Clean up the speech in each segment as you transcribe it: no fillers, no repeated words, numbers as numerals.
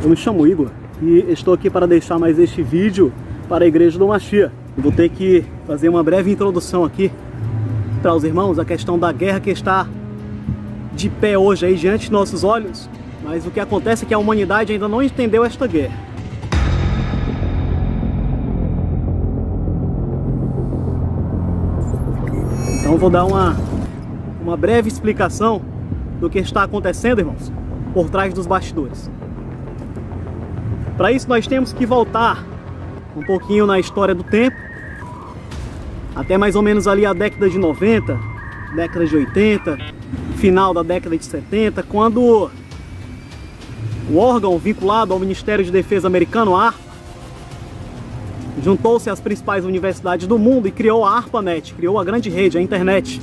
Eu me chamo Igor e estou aqui para deixar mais este vídeo para a Igreja do Mashiach. Vou ter que fazer uma breve introdução aqui para os irmãos, a questão da guerra que está de pé hoje aí diante de nossos olhos, mas o que acontece é que a humanidade ainda não entendeu esta guerra. Então vou dar uma breve explicação do que está acontecendo, irmãos, por trás dos bastidores. Para isso nós temos que voltar um pouquinho na história do tempo, até mais ou menos ali a década de 90, década de 80, final da década de 70, quando o órgão vinculado ao Ministério de Defesa americano, a ARPA, juntou-se às principais universidades do mundo e criou a ARPANET, criou a grande rede, a internet.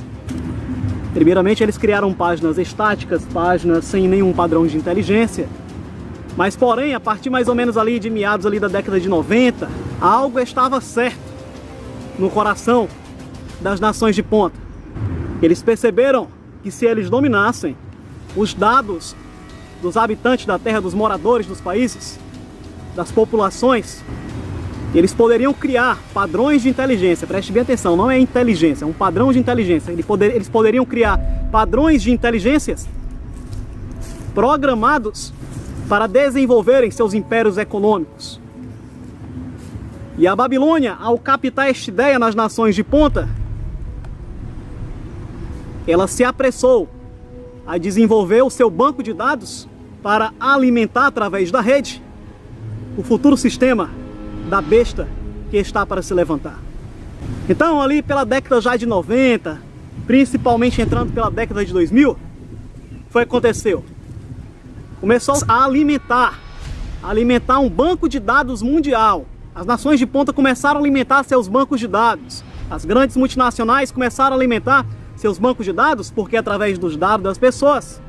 Primeiramente eles criaram páginas estáticas, páginas sem nenhum padrão de inteligência, mas porém, a partir mais ou menos ali de meados ali da década de 90, algo estava certo no coração das nações de ponta. Eles perceberam que se eles dominassem os dados dos habitantes da terra, dos moradores dos países, das populações, eles poderiam criar padrões de inteligência. Preste bem atenção, não é inteligência, é um padrão de inteligência. Eles poderiam criar padrões de inteligências programados para desenvolverem seus impérios econômicos. E a Babilônia, ao captar esta ideia nas nações de ponta, ela se apressou a desenvolver o seu banco de dados para alimentar através da rede o futuro sistema da besta que está para se levantar. Então ali pela década já de 90, principalmente entrando pela década de 2000, foi o que aconteceu. Começou a alimentar um banco de dados mundial. As nações de ponta começaram a alimentar seus bancos de dados. As grandes multinacionais começaram a alimentar seus bancos de dados porque através dos dados das pessoas,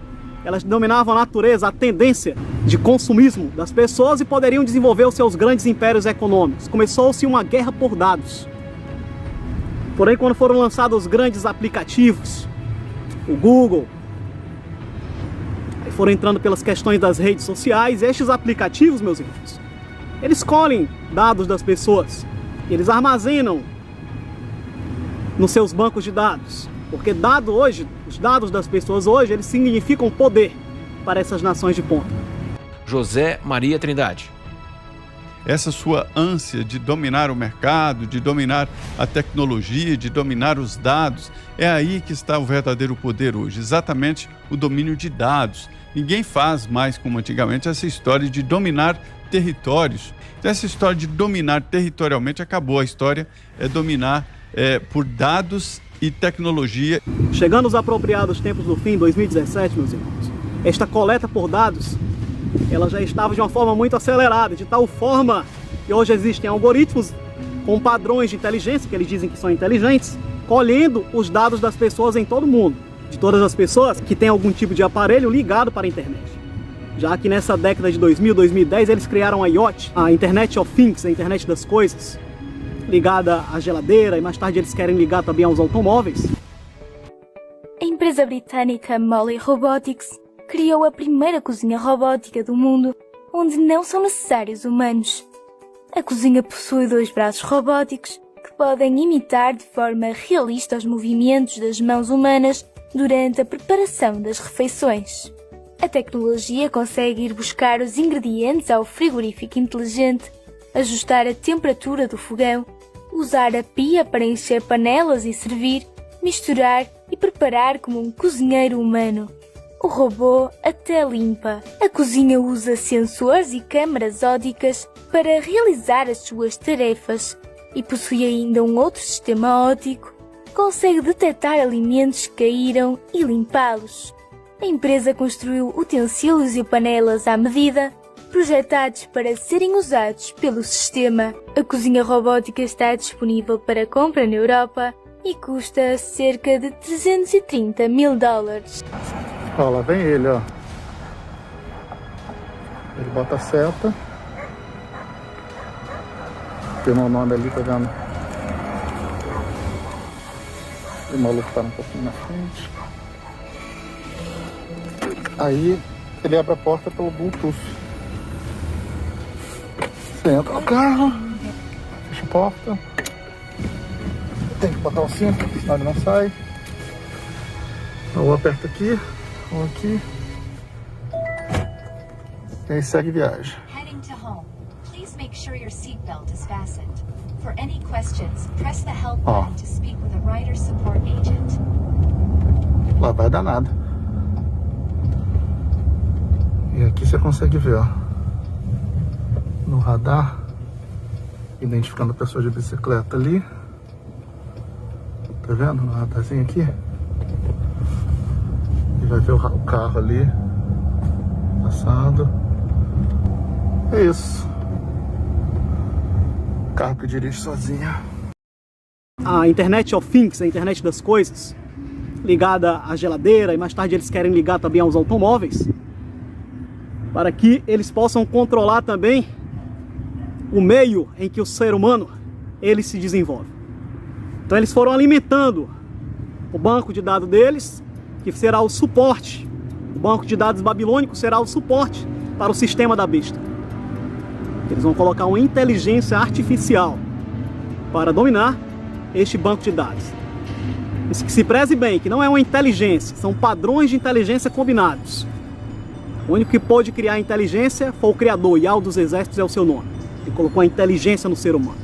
elas dominavam a natureza, a tendência de consumismo das pessoas e poderiam desenvolver os seus grandes impérios econômicos. Começou-se uma guerra por dados. Porém, quando foram lançados os grandes aplicativos, o Google, aí foram entrando pelas questões das redes sociais, estes aplicativos, meus irmãos, eles colhem dados das pessoas, eles armazenam nos seus bancos de dados, porque dado hoje, os dados das pessoas hoje, eles significam poder para essas nações de ponta. José Maria Trindade. Essa sua ânsia de dominar o mercado, de dominar a tecnologia, de dominar os dados, é aí que está o verdadeiro poder hoje, exatamente o domínio de dados. Ninguém faz mais como antigamente essa história de dominar territórios. Então, essa história de dominar territorialmente acabou. A história é dominar por dados e tecnologia. Chegando aos apropriados tempos do fim, 2017, meus irmãos, esta coleta por dados, ela já estava de uma forma muito acelerada, de tal forma que hoje existem algoritmos com padrões de inteligência, que eles dizem que são inteligentes, colhendo os dados das pessoas em todo o mundo, de todas as pessoas que têm algum tipo de aparelho ligado para a internet. Já que nessa década de 2000, 2010, eles criaram a IoT, a Internet of Things, a internet das coisas, ligada à geladeira, e mais tarde eles querem ligar também aos automóveis. A empresa britânica Molly Robotics criou a primeira cozinha robótica do mundo onde não são necessários humanos. A cozinha possui 2 braços robóticos que podem imitar de forma realista os movimentos das mãos humanas durante a preparação das refeições. A tecnologia consegue ir buscar os ingredientes ao frigorífico inteligente, ajustar a temperatura do fogão, usar a pia para encher panelas e servir, misturar e preparar como um cozinheiro humano. O robô até limpa. A cozinha usa sensores e câmaras ópticas para realizar as suas tarefas e possui ainda um outro sistema óptico que consegue detectar alimentos que caíram e limpá-los. A empresa construiu utensílios e panelas à medida, projetados para serem usados pelo sistema. A cozinha robótica está disponível para compra na Europa e custa cerca de $330 mil. Ó, lá vem ele, ó. Ele bota a seta. Tem meu nome ali, tá vendo? O maluco tá um pouquinho na frente. Aí ele abre a porta pelo Bluetooth. Entra no carro, fecha a porta. Tem que botar o cinto, senão ele não sai. Ou aperta aqui, ou aqui. E aí segue viagem. Heading to home. Please make sure your seatbelt is fastened. For any questions, press the help button to speak with a rider support agent. Lá vai dar nada. E aqui você consegue ver, ó, no radar, identificando a pessoa de bicicleta ali. Tá vendo no radarzinho aqui? E vai ver o carro ali passando. É isso. Carro que dirige sozinho. A Internet of Things, a internet das coisas, ligada à geladeira, e mais tarde eles querem ligar também aos automóveis, para que eles possam controlar também o meio em que o ser humano ele se desenvolve. Então eles foram alimentando o banco de dados deles, que será o suporte. O banco de dados babilônico será o suporte para o sistema da besta. Eles vão colocar uma inteligência artificial para dominar este banco de dados. Isso que se preze bem, que não é uma inteligência, são padrões de inteligência combinados. O único que pôde criar a inteligência foi o Criador, Yahweh dos Exércitos é o seu nome. Ele colocou a inteligência no ser humano.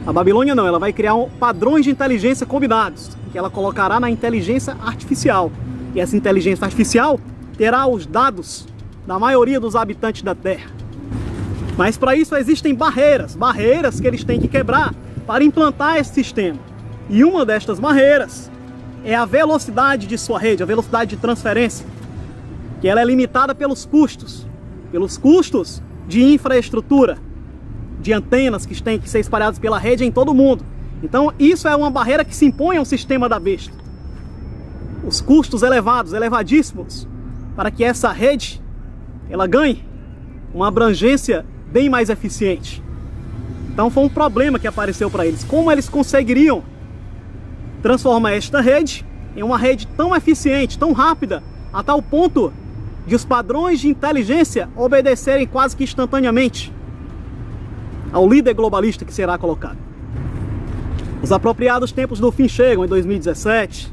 A Babilônia não, ela vai criar padrões de inteligência combinados, que ela colocará na inteligência artificial. E essa inteligência artificial terá os dados da maioria dos habitantes da Terra. Mas para isso existem barreiras que eles têm que quebrar para implantar esse sistema. E uma destas barreiras é a velocidade de sua rede, a velocidade de transferência, que ela é limitada pelos custos de infraestrutura, de antenas que têm que ser espalhadas pela rede em todo o mundo. Então isso é uma barreira que se impõe ao sistema da besta. Os custos elevados, elevadíssimos, para que essa rede ela ganhe uma abrangência bem mais eficiente. Então foi um problema que apareceu para eles. Como eles conseguiriam transformar esta rede em uma rede tão eficiente, tão rápida, a tal ponto de os padrões de inteligência obedecerem quase que instantaneamente ao líder globalista que será colocado. Os apropriados tempos do fim chegam em 2017.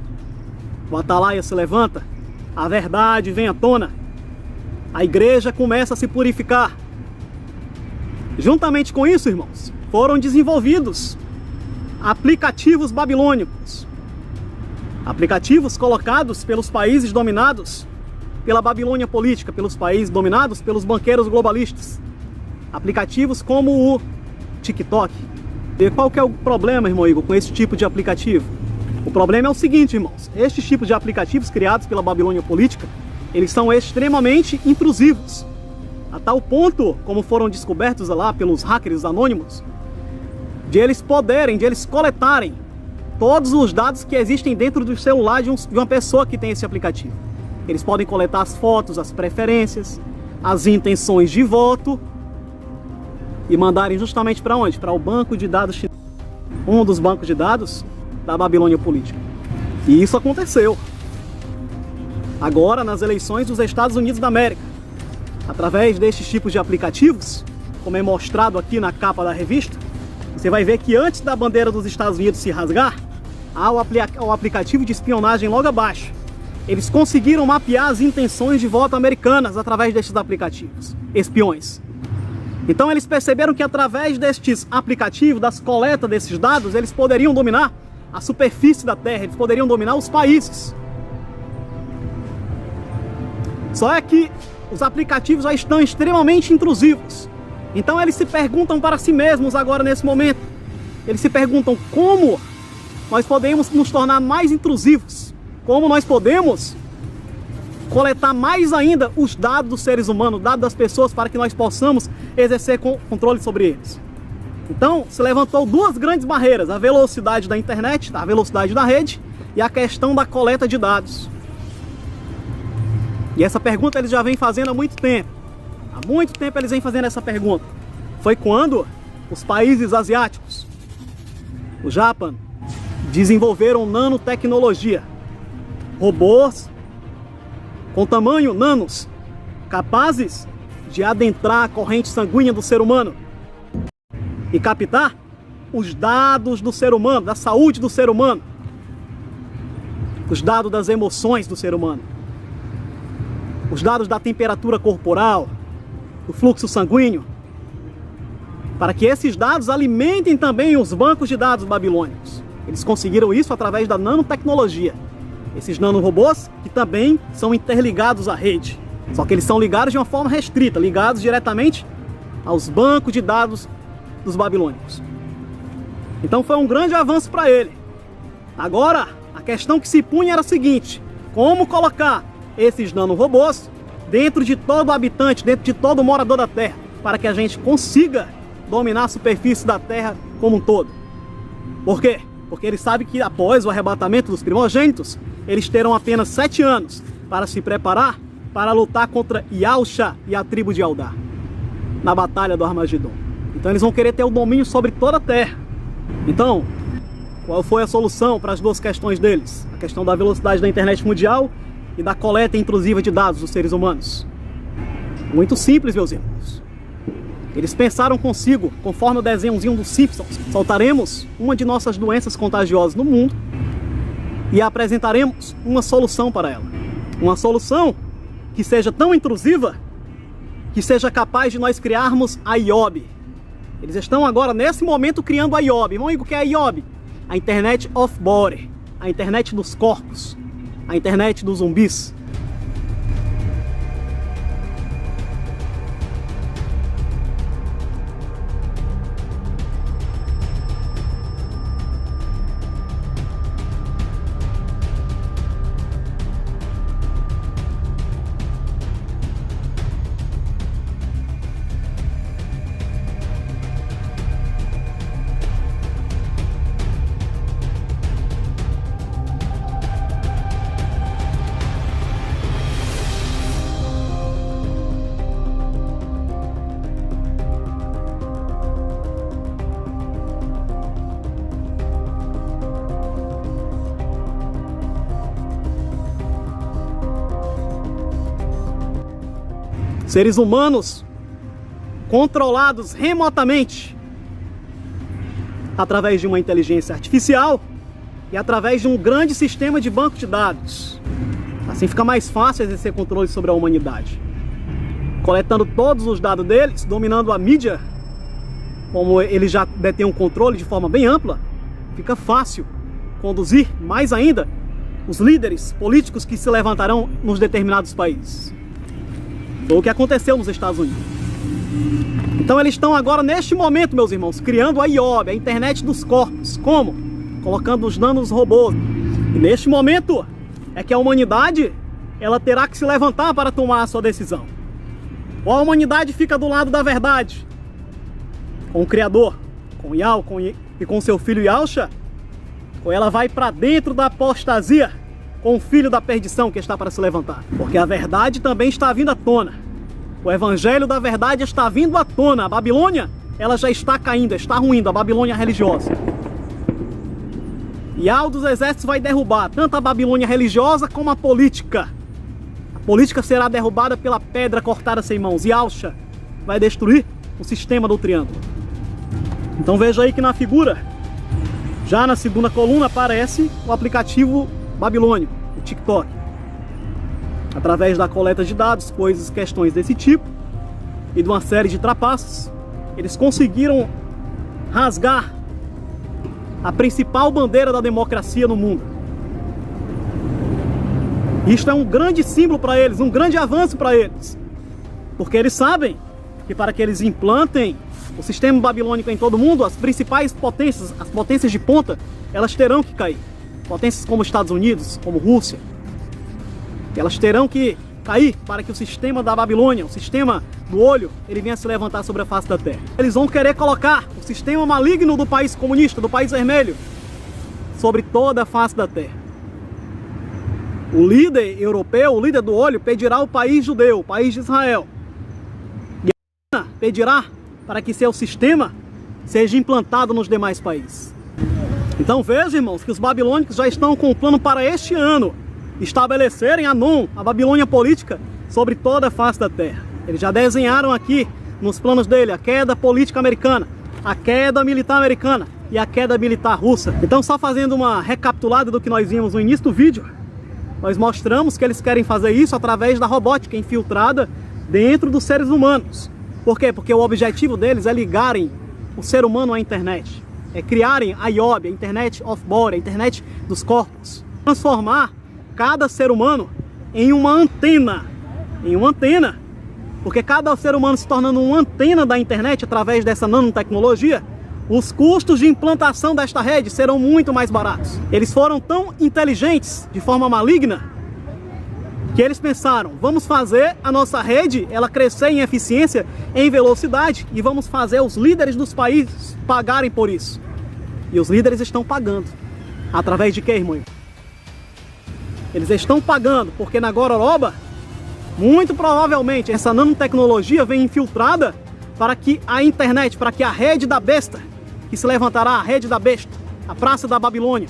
O Atalaia se levanta, a verdade vem à tona, a igreja começa a se purificar. Juntamente com isso, irmãos, foram desenvolvidos aplicativos babilônicos, aplicativos colocados pelos países dominados pela Babilônia política, pelos países dominados pelos banqueiros globalistas, aplicativos como o TikTok. E qual que é o problema, irmão Igor, com esse tipo de aplicativo? O problema é o seguinte, irmãos, estes tipos de aplicativos criados pela Babilônia política, eles são extremamente intrusivos, a tal ponto, como foram descobertos lá pelos hackers anônimos, de eles coletarem todos os dados que existem dentro do celular de uma pessoa que tem esse aplicativo. Eles podem coletar as fotos, as preferências, as intenções de voto e mandarem justamente para onde? Para o banco de dados chinês, um dos bancos de dados da Babilônia política. E isso aconteceu agora nas eleições dos Estados Unidos da América, através destes tipos de aplicativos, como é mostrado aqui na capa da revista. Você vai ver que antes da bandeira dos Estados Unidos se rasgar, há o aplicativo de espionagem logo abaixo. Eles conseguiram mapear as intenções de voto americanas através destes aplicativos, espiões. Então eles perceberam que através destes aplicativos, das coletas desses dados, eles poderiam dominar a superfície da Terra, eles poderiam dominar os países. Só é que os aplicativos já estão extremamente intrusivos. Então eles se perguntam para si mesmos agora nesse momento. Eles se perguntam como nós podemos nos tornar mais intrusivos. Como nós podemos coletar mais ainda os dados dos seres humanos, dados das pessoas, para que nós possamos exercer controle sobre eles. Então se levantou duas grandes barreiras: a velocidade da internet, a velocidade da rede, e a questão da coleta de dados. E essa pergunta eles já vêm fazendo há muito tempo. Há muito tempo eles vêm fazendo essa pergunta. Foi quando os países asiáticos, o Japão, desenvolveram nanotecnologia. Robôs com tamanho nanos, capazes de adentrar a corrente sanguínea do ser humano e captar os dados do ser humano, da saúde do ser humano, os dados das emoções do ser humano, os dados da temperatura corporal, do fluxo sanguíneo, para que esses dados alimentem também os bancos de dados babilônicos. Eles conseguiram isso através da nanotecnologia. Esses nanorobôs que também são interligados à rede. Só que eles são ligados de uma forma restrita, ligados diretamente aos bancos de dados dos babilônicos. Então foi um grande avanço para ele. Agora, a questão que se punha era a seguinte: como colocar esses nanorobôs dentro de todo habitante, dentro de todo morador da Terra, para que a gente consiga dominar a superfície da Terra como um todo. Por quê? Porque ele sabe que após o arrebatamento dos primogênitos, eles terão apenas 7 anos para se preparar para lutar contra Yausha e a tribo de Eldar na batalha do Armagedon. Então eles vão querer ter o domínio sobre toda a Terra. Então, qual foi a solução para as duas questões deles? A questão da velocidade da internet mundial e da coleta intrusiva de dados dos seres humanos. Muito simples, meus irmãos. Eles pensaram consigo, conforme o desenhozinho dos Simpsons: soltaremos uma de nossas doenças contagiosas no mundo e apresentaremos uma solução para ela. Uma solução que seja tão intrusiva que seja capaz de nós criarmos a IOB. Eles estão agora, nesse momento, criando a IOB. Irmão Igor, o que é a IOB? A Internet of Body, a internet dos corpos, a internet dos zumbis. Seres humanos controlados remotamente através de uma inteligência artificial e através de um grande sistema de banco de dados. Assim fica mais fácil exercer controle sobre a humanidade. Coletando todos os dados deles, dominando a mídia, como eles já detêm um controle de forma bem ampla, fica fácil conduzir mais ainda os líderes políticos que se levantarão nos determinados países. Foi o que aconteceu nos Estados Unidos. Então eles estão agora, neste momento, meus irmãos, criando a IOB, a internet dos corpos. Como? Colocando os nanorobôs. E neste momento é que a humanidade ela terá que se levantar para tomar a sua decisão. Ou a humanidade fica do lado da verdade, com o Criador, com Yao e com seu filho Yausha, ou ela vai para dentro da apostasia, com o filho da perdição que está para se levantar. Porque a verdade também está vindo à tona. O evangelho da verdade está vindo à tona. A Babilônia, ela já está caindo, está ruindo, a Babilônia religiosa. E Yao dos exércitos vai derrubar tanto a Babilônia religiosa como a política. A política será derrubada pela pedra cortada sem mãos. E Yausha vai destruir o sistema do triângulo. Então veja aí que na figura, já na segunda coluna, aparece o aplicativo babilônico, o TikTok. Através da coleta de dados, coisas, questões desse tipo e de uma série de trapaças, eles conseguiram rasgar a principal bandeira da democracia no mundo. Isto é um grande símbolo para eles, um grande avanço para eles, porque eles sabem que para que eles implantem o sistema babilônico em todo o mundo, as principais potências, as potências de ponta, elas terão que cair. Potências como Estados Unidos, como Rússia, elas terão que cair para que o sistema da Babilônia, o sistema do olho, ele venha se levantar sobre a face da terra. Eles vão querer colocar o sistema maligno do país comunista, do país vermelho, sobre toda a face da terra. O líder europeu, o líder do olho, pedirá ao país judeu, o país de Israel, e a pedirá para que seu sistema seja implantado nos demais países. Então veja, irmãos, que os babilônicos já estão com o plano para este ano estabelecerem a Babilônia política sobre toda a face da terra. Eles já desenharam aqui nos planos dele a queda política americana, a queda militar americana e a queda militar russa. Então, só fazendo uma recapitulada do que nós vimos no início do vídeo, nós mostramos que eles querem fazer isso através da robótica infiltrada dentro dos seres humanos. Por quê? Porque o objetivo deles é ligarem o ser humano à internet. É criarem a IOB, a Internet of Body, a internet dos corpos. Transformar cada ser humano em uma antena. Porque cada ser humano se tornando uma antena da internet através dessa nanotecnologia, os custos de implantação desta rede serão muito mais baratos. Eles foram tão inteligentes, de forma maligna, que eles pensaram, vamos fazer a nossa rede ela crescer em eficiência, em velocidade, e vamos fazer os líderes dos países pagarem por isso. E os líderes estão pagando. Através de quê, irmão? Eles estão pagando porque na Gororoba, muito provavelmente, essa nanotecnologia vem infiltrada para que a internet, para que a rede da besta, que se levantará, a rede da besta, a praça da Babilônia,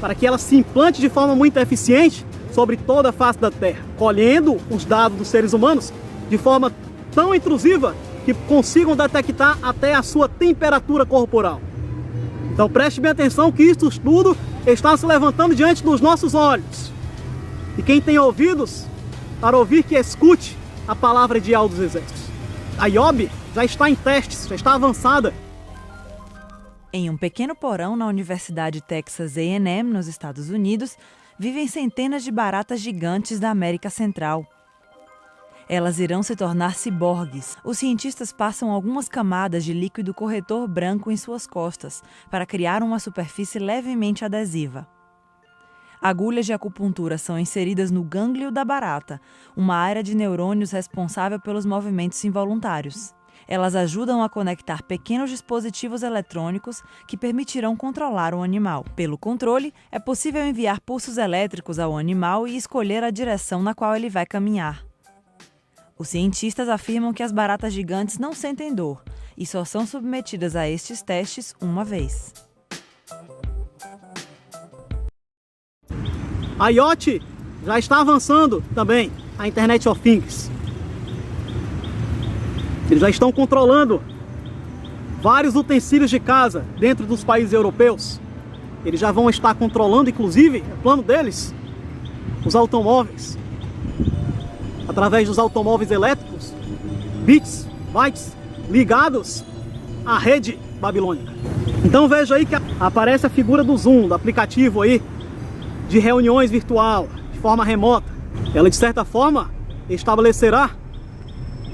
para que ela se implante de forma muito eficiente sobre toda a face da Terra, colhendo os dados dos seres humanos de forma tão intrusiva que consigam detectar até a sua temperatura corporal. Então preste bem atenção que isso tudo está se levantando diante dos nossos olhos. E quem tem ouvidos para ouvir, que escute a palavra de Yahweh dos Exércitos. A IOB já está em testes, já está avançada. Em um pequeno porão na Universidade Texas A&M, nos Estados Unidos, vivem centenas de baratas gigantes da América Central. Elas irão se tornar ciborgues. Os cientistas passam algumas camadas de líquido corretor branco em suas costas para criar uma superfície levemente adesiva. Agulhas de acupuntura são inseridas no gânglio da barata, uma área de neurônios responsável pelos movimentos involuntários. Elas ajudam a conectar pequenos dispositivos eletrônicos que permitirão controlar o animal. Pelo controle, é possível enviar pulsos elétricos ao animal e escolher a direção na qual ele vai caminhar. Os cientistas afirmam que as baratas gigantes não sentem dor e só são submetidas a estes testes uma vez. A IoT já está avançando também, a Internet of Things. Eles já estão controlando vários utensílios de casa dentro dos países europeus. Eles já vão estar controlando, inclusive, o plano deles, os automóveis. Através dos automóveis elétricos, bits, bytes, ligados à rede babilônica. Então veja aí que aparece a figura do Zoom, do aplicativo aí, de reuniões virtual, de forma remota. Ela, de certa forma, estabelecerá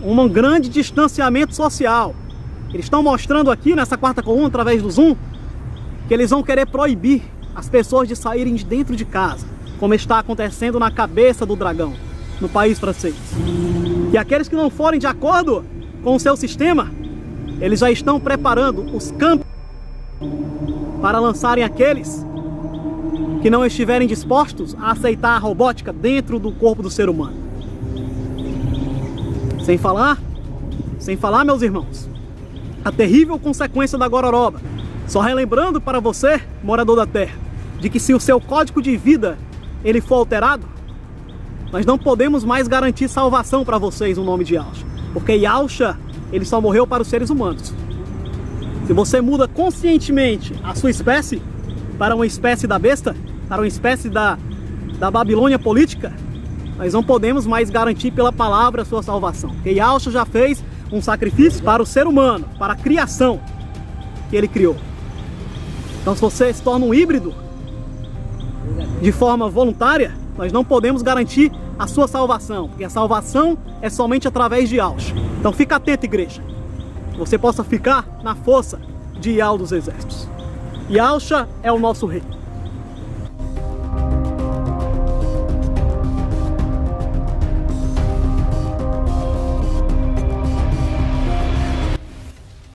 um grande distanciamento social. Eles estão mostrando aqui, nessa quarta coluna, através do Zoom, que eles vão querer proibir as pessoas de saírem de dentro de casa, como está acontecendo na cabeça do dragão, no país francês. E aqueles que não forem de acordo com o seu sistema, eles já estão preparando os campos para lançarem aqueles que não estiverem dispostos a aceitar a robótica dentro do corpo do ser humano. Sem falar, meus irmãos, a terrível consequência da Gororoba. Só relembrando para você, morador da Terra, de que se o seu código de vida ele for alterado, nós não podemos mais garantir salvação para vocês no nome de Yahshua. Porque Yahshua, ele só morreu para os seres humanos. Se você muda conscientemente a sua espécie para uma espécie da besta, para uma espécie da Babilônia política, nós não podemos mais garantir pela palavra a sua salvação. Porque Yahshua já fez um sacrifício para o ser humano, para a criação que ele criou. Então se você se torna um híbrido de forma voluntária, nós não podemos garantir a sua salvação, porque a salvação é somente através de Yahshua. Então fica atento, igreja, que você possa ficar na força de Yahweh dos Exércitos. Yahshua é o nosso rei.